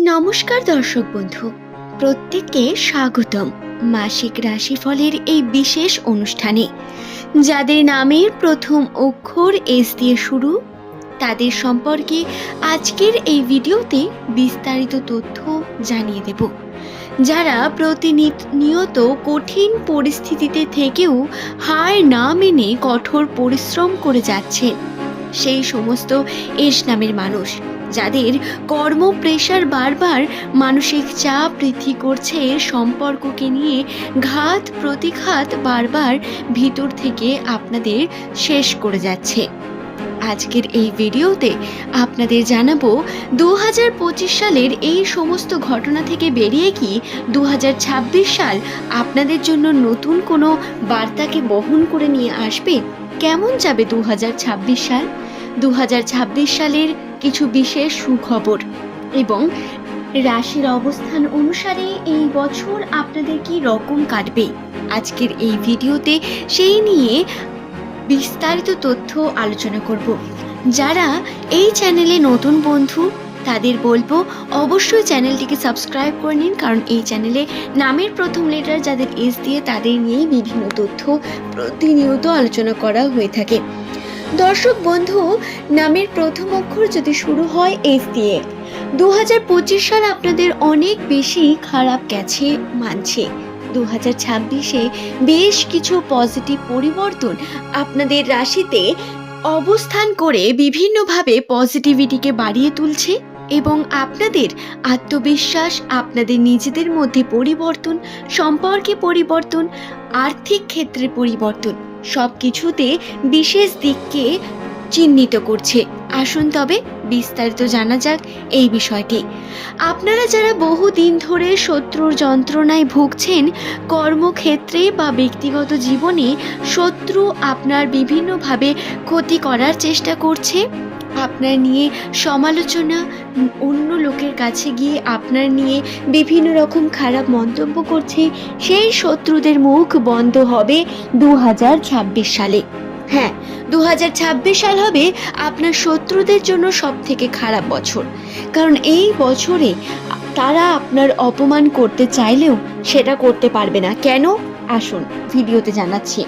নমস্কার দর্শক বন্ধু, প্রত্যেককে স্বাগতম মাসিক রাশিফলের এই বিশেষ অনুষ্ঠানে। যাদের নামের প্রথম অক্ষর এস দিয়ে শুরু, তাদের সম্পর্কে আজকের এই ভিডিওতে বিস্তারিত তথ্য জানিয়ে দেব। যারা প্রতিনিয়ত কঠিন পরিস্থিতিতে থেকেও হার না মেনে কঠোর পরিশ্রম করে যাচ্ছেন, সেই সমস্ত এস নামের মানুষ যাদের কর্ম প্রেশার বারবার মানসিক চাপ বৃদ্ধি করছে, সম্পর্ককে নিয়ে ঘাত প্রতিঘাত বারবার ভিতর থেকে আপনাদের শেষ করে যাচ্ছে। আজকের এই ভিডিওতে আপনাদের জানাবো 2025 সালের এই সমস্ত ঘটনা থেকে বেরিয়ে কি 2026 সাল আপনাদের জন্য নতুন কোনো বার্তাকে বহন করে নিয়ে আসবে। কেমন যাবে 2026 সাল, 2026 সালের কিছু বিশেষ সুখবর এবং রাশির অবস্থান অনুসারে এই বছর আপনাদের কি রকম কাটবে, আজকের এই ভিডিওতে সেই নিয়ে বিস্তারিত তথ্য আলোচনা করব। যারা এই চ্যানেলে নতুন বন্ধু, তাদের বলবো অবশ্যই চ্যানেলটিকে সাবস্ক্রাইব করে নিন, কারণ এই চ্যানেলে নামের প্রথম লেটার যাদের এস দিয়ে তাদের নিয়েই বিভিন্ন তথ্য প্রতিনিয়ত আলোচনা করা হয়ে থাকে। দর্শক বন্ধু, নামের প্রথম অক্ষর যদি শুরু হয় এস দিয়ে, 2025 সাল আপনাদের অনেক বেশি খারাপ গেছে মানছে। 2026-এ বেশ কিছু পজিটিভ পরিবর্তন আপনাদের রাশিতে অবস্থান করে বিভিন্নভাবে পজিটিভিটিকে বাড়িয়ে তুলছে এবং আপনাদের আত্মবিশ্বাস, আপনাদের নিজেদের মধ্যে পরিবর্তন, সম্পর্কে পরিবর্তন, আর্থিক ক্ষেত্রে পরিবর্তন, সব কিছুতে বিশেষ দিককে চিহ্নিত করছে। আসুন তবে বিস্তারিত জানা যাক এই বিষয়টি। আপনারা যারা বহুদিন ধরে শত্রুর যন্ত্রণায় ভুগছেন, কর্মক্ষেত্রে বা ব্যক্তিগত জীবনে শত্রু আপনার বিভিন্নভাবে ক্ষতি করার চেষ্টা করছে, আপনার নিয়ে সমালোচনা, অন্য লোকের কাছে গিয়ে আপনার নিয়ে বিভিন্ন রকম খারাপ মন্তব্য করছে, সেই শত্রুদের মুখ বন্ধ হবে 2026 সালে। হ্যাঁ, 2026 সাল হবে আপনার শত্রুদের জন্য সব থেকে খারাপ বছর, কারণ এই বছরে তারা আপনার অপমান করতে চাইলেও সেটা করতে পারবে না। কেন? আসুন ভিডিওতে জানাচ্ছি।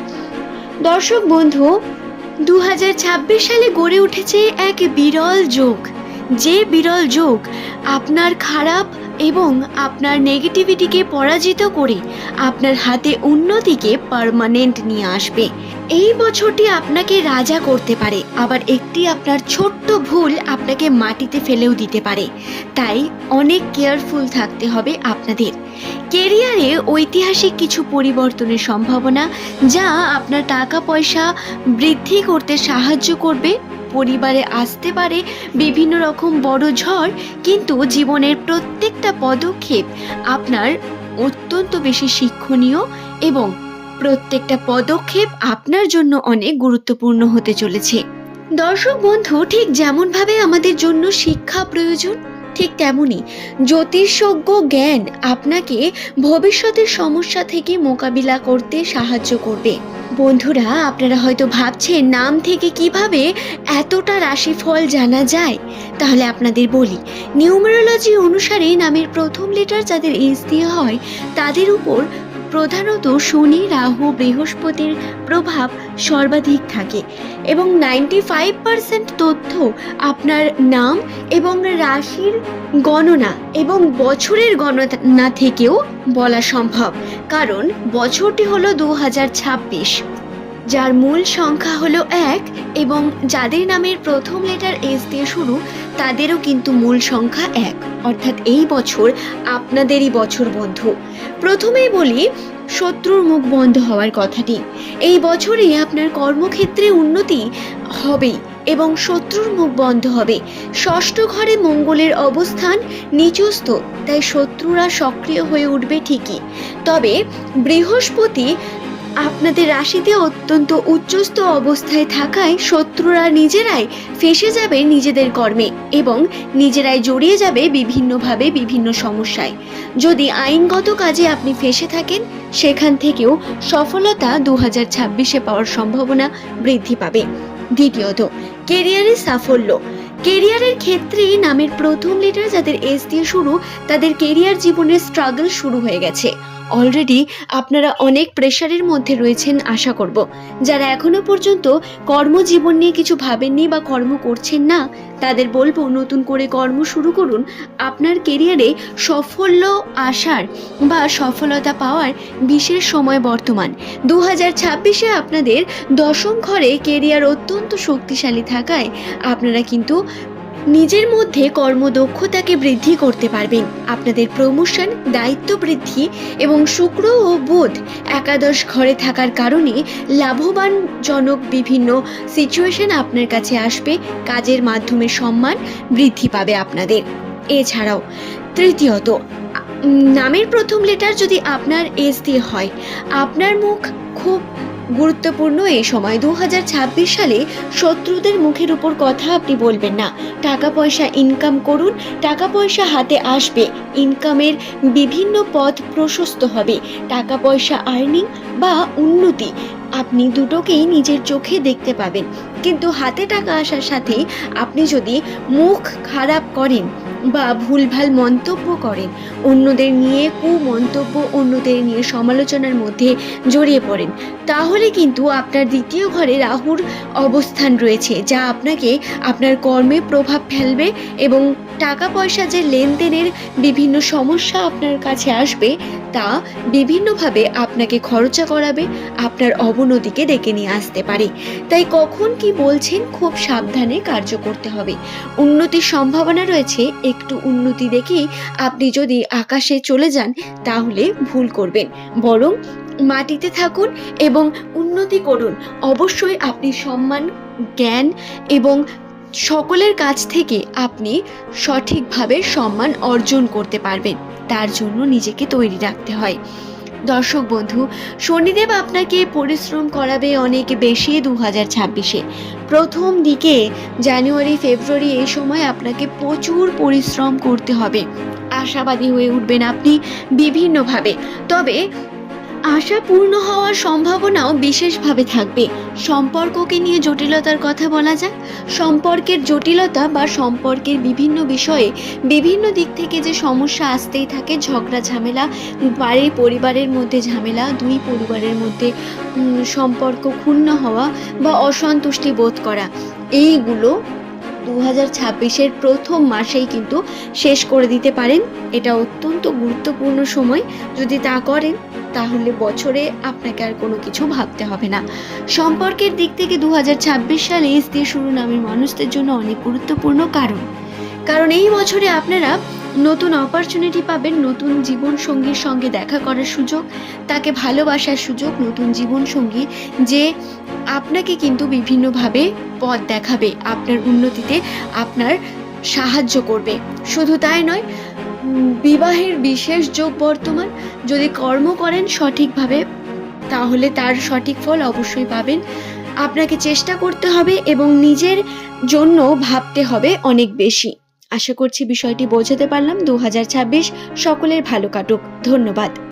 দর্শক বন্ধু, 2026 সালে গড়ে উঠেছে এক বিরল যোগ, যে বিরল যোগ আপনার খারাপ এবং আপনার নেগেটিভিটিকে পরাজিত করে আপনার হাতে উন্নতিকে পার্মানেন্ট নিয়ে আসবে। এই বছরটি আপনাকে রাজা করতে পারে, আবার একটি আপনার ছোট্ট ভুল আপনাকে মাটিতে ফেলেও দিতে পারে। তাই অনেক কেয়ারফুল থাকতে হবে আপনাদের। কেরিয়ারে ঐতিহাসিক কিছু পরিবর্তনের সম্ভাবনা, যা আপনার টাকা পয়সা বৃদ্ধি করতে সাহায্য করবে। পরিবারে আসতে পারে বিভিন্ন রকম বড় ঝড়, কিন্তু জীবনের প্রত্যেকটা পদক্ষেপ আপনার অত্যন্ত বেশি শিক্ষণীয় এবং প্রত্যেকটা পদক্ষেপ আপনার জন্য অনেক গুরুত্বপূর্ণ হতে চলেছে। দর্শক বন্ধু, ঠিক যেমনভাবে আমাদের জন্য শিক্ষা প্রয়োজন, ঠিক তেমনি জ্যোতিষজ্ঞ জ্ঞান আপনাকে ভবিষ্যতের সমস্যা থেকে মোকাবিলা করতে সাহায্য করবে। বন্ধুরা, আপনারা হয়তো ভাবছেন নাম থেকে কিভাবে এতটা রাশিফল জানা যায়। তাহলে আপনাদের বলি, নিউমেরোলজি অনুসারে নামের প্রথম লেটার যাদের এস দিয়ে হয়, তাদের উপর প্রধানত শনি, রাহু, বৃহস্পতির প্রভাব সর্বাধিক থাকে এবং 95% তথ্য আপনার নাম এবং রাশির গণনা এবং বছরের গণনা থেকেও বলা সম্ভব, কারণ বছরটি হলো 2026, যার মূল সংখ্যা হলো 1 এবং যাদের নামের প্রথম লেটার এস দিয়ে শুরু তাদেরও কিন্তু মূল সংখ্যা 1, অর্থাৎ এই বছর আপনাদেরই বছর বন্ধু। প্রথমেই বলি শত্রুর মুখ বন্ধ হওয়ার কথাটি। এই বছরে আপনার কর্মক্ষেত্রে উন্নতি হবেই এবং শত্রুর মুখ বন্ধ হবে। ষষ্ঠ ঘরে মঙ্গলের অবস্থান নিচস্থ, তাই শত্রুরা সক্রিয় হয়ে উঠবে ঠিকই, তবে বৃহস্পতি আপনাদের রাশিতে অত্যন্ত উচ্চস্থ অবস্থায় থাকায় শত্রুরা নিজেরাই ফেঁসে যাবে নিজেদের কর্মে এবং নিজেরাই জড়িয়ে যাবে বিভিন্নভাবে বিভিন্ন সমস্যায়। যদি আইনগত কাজে আপনি ফেঁসে থাকেন, সেখান থেকেও সফলতা 2026-এ পাওয়ার সম্ভাবনা বৃদ্ধি পাবে। দ্বিতীয়ত, কেরিয়ারে সাফল্য। কেরিয়ারের ক্ষেত্রে নামের প্রথম লেটার যাদের এস দিয়ে শুরু, তাদের কেরিয়ার জীবনের স্ট্রাগল শুরু হয়ে গেছে। অলরেডি আপনারা অনেক প্রেশারের মধ্যে রয়েছেন আশা করব। যারা এখনো পর্যন্ত কর্মজীবন নিয়ে কিছু ভাবেননি বা কর্ম করছেন না, তাদের বলবো নতুন করে কর্ম শুরু করুন। আপনার কেরিয়ারে সাফল্য আসার বা সফলতা পাওয়ার বিশেষ সময় বর্তমান। 2026-এ আপনাদের দশম ঘরে কেরিয়ার অত্যন্ত শক্তিশালী থাকায় আপনারা কিন্তু নিজের মধ্যে কর্মদক্ষতাকে বৃদ্ধি করতে পারবেন। আপনাদের প্রমোশন, দায়িত্ব বৃদ্ধি এবং শুক্র ও বুধ একাদশ ঘরে থাকার কারণে লাভবানজনক বিভিন্ন সিচুয়েশন আপনার কাছে আসবে। কাজের মাধ্যমে সম্মান বৃদ্ধি পাবে আপনাদের। এছাড়াও তৃতীয়ত, নামের প্রথম লেটার যদি আপনার এস দিয়ে হয়, আপনার মুখ খুব গুরুত্বপূর্ণ এই সময়। 2026 সালে শত্রুদের মুখের উপর কথা আপনি বলবেন না। টাকা পয়সা ইনকাম করুন, টাকা পয়সা হাতে আসবে, ইনকামের বিভিন্ন পথ প্রশস্ত হবে। টাকা পয়সা আর্নিং বা উন্নতি আপনি দুটোকেই নিজের চোখে দেখতে পাবেন। কিন্তু হাতে টাকা আসার সাথে আপনি যদি মুখ খারাপ করেন বা ভুলভাল মন্তব্য করেন, অন্যদের নিয়ে কুমন্তব্য, অন্যদের নিয়ে সমালোচনার মধ্যে জড়িয়ে পড়েন, তাহলে কিন্তু আপনার দ্বিতীয় ঘরে রাহুর অবস্থান রয়েছে, যা আপনাকে আপনার কর্মে প্রভাব ফেলবে এবং টাকা পয়সা যে লেনদেনের বিভিন্ন সমস্যা আপনার কাছে আসবে, তা বিভিন্নভাবে আপনাকে খরচা করাবে, আপনার অবনতিকে ডেকে নিয়ে আসতে পারে। তাই কখন কি বলছেন খুব সাবধানে কার্য করতে হবে। উন্নতির সম্ভাবনা রয়েছে, একটু উন্নতি দেখেই আপনি যদি আকাশে চলে যান তাহলে ভুল করবেন। বরং মাটিতে থাকুন এবং উন্নতি করুন। অবশ্যই আপনি সম্মান, জ্ঞান এবং সকলের কাছ থেকে আপনি সঠিকভাবে সম্মান অর্জন করতে পারবেন। তার জন্য নিজেকে তৈরি রাখতে হয়। দর্শক বন্ধু, শনিদেব আপনাকে পরিশ্রম করাবে অনেক বেশি 2026-এ। প্রথম দিকে জানুয়ারি, ফেব্রুয়ারি এই সময় আপনাকে প্রচুর পরিশ্রম করতে হবে। আশাবাদী হয়ে উঠবেন আপনি বিভিন্নভাবে। তবে আশা পূর্ণ হওয়ার সম্ভাবনাও বিশেষভাবে থাকবে। সম্পর্ককে নিয়ে জটিলতার কথা বলা যায়। সম্পর্কের জটিলতা বা সম্পর্কের বিভিন্ন বিষয়ে বিভিন্ন দিক থেকে যে সমস্যা আসতেই থাকে, ঝগড়া ঝামেলা, বাড়ির পরিবারের মধ্যে ঝামেলা, দুই পরিবারের মধ্যে সম্পর্ক ক্ষুণ্ণ হওয়া বা অসন্তুষ্টি বোধ করা, এইগুলো 2026-এর প্রথম মাসেই কিন্তু শেষ করে দিতে পারেন। এটা অত্যন্ত গুরুত্বপূর্ণ সময়। যদি তা করেন তাহলে বছরে আপনাকে আর কোনো কিছু ভাবতে হবে না। সম্পর্কের দিক থেকে 2026 সালে এস দিয়ে শুরু নামের মানুষদের জন্য অনেক গুরুত্বপূর্ণ, কারণ এই বছরে আপনারা নতুন অপরচুনিটি পাবেন, নতুন জীবন সঙ্গীর সঙ্গে দেখা করার সুযোগ, তাকে ভালোবাসার সুযোগ, নতুন জীবন সঙ্গী যে আপনাকে কিন্তু বিভিন্নভাবে পথ দেখাবে, আপনার উন্নতিতে আপনার সাহায্য করবে। শুধু তাই নয়, বিবাহের বিশেষ যোগ বর্তমান। যদি কর্ম করেন সঠিকভাবে তাহলে তার সঠিক ফল অবশ্যই পাবেন। আপনাকে চেষ্টা করতে হবে এবং নিজের জন্য ভাবতে হবে অনেক বেশি। আশা করছি বিষয়টি বোঝাতে পারলাম। 2026 সকলের ভালো কাটুক। ধন্যবাদ।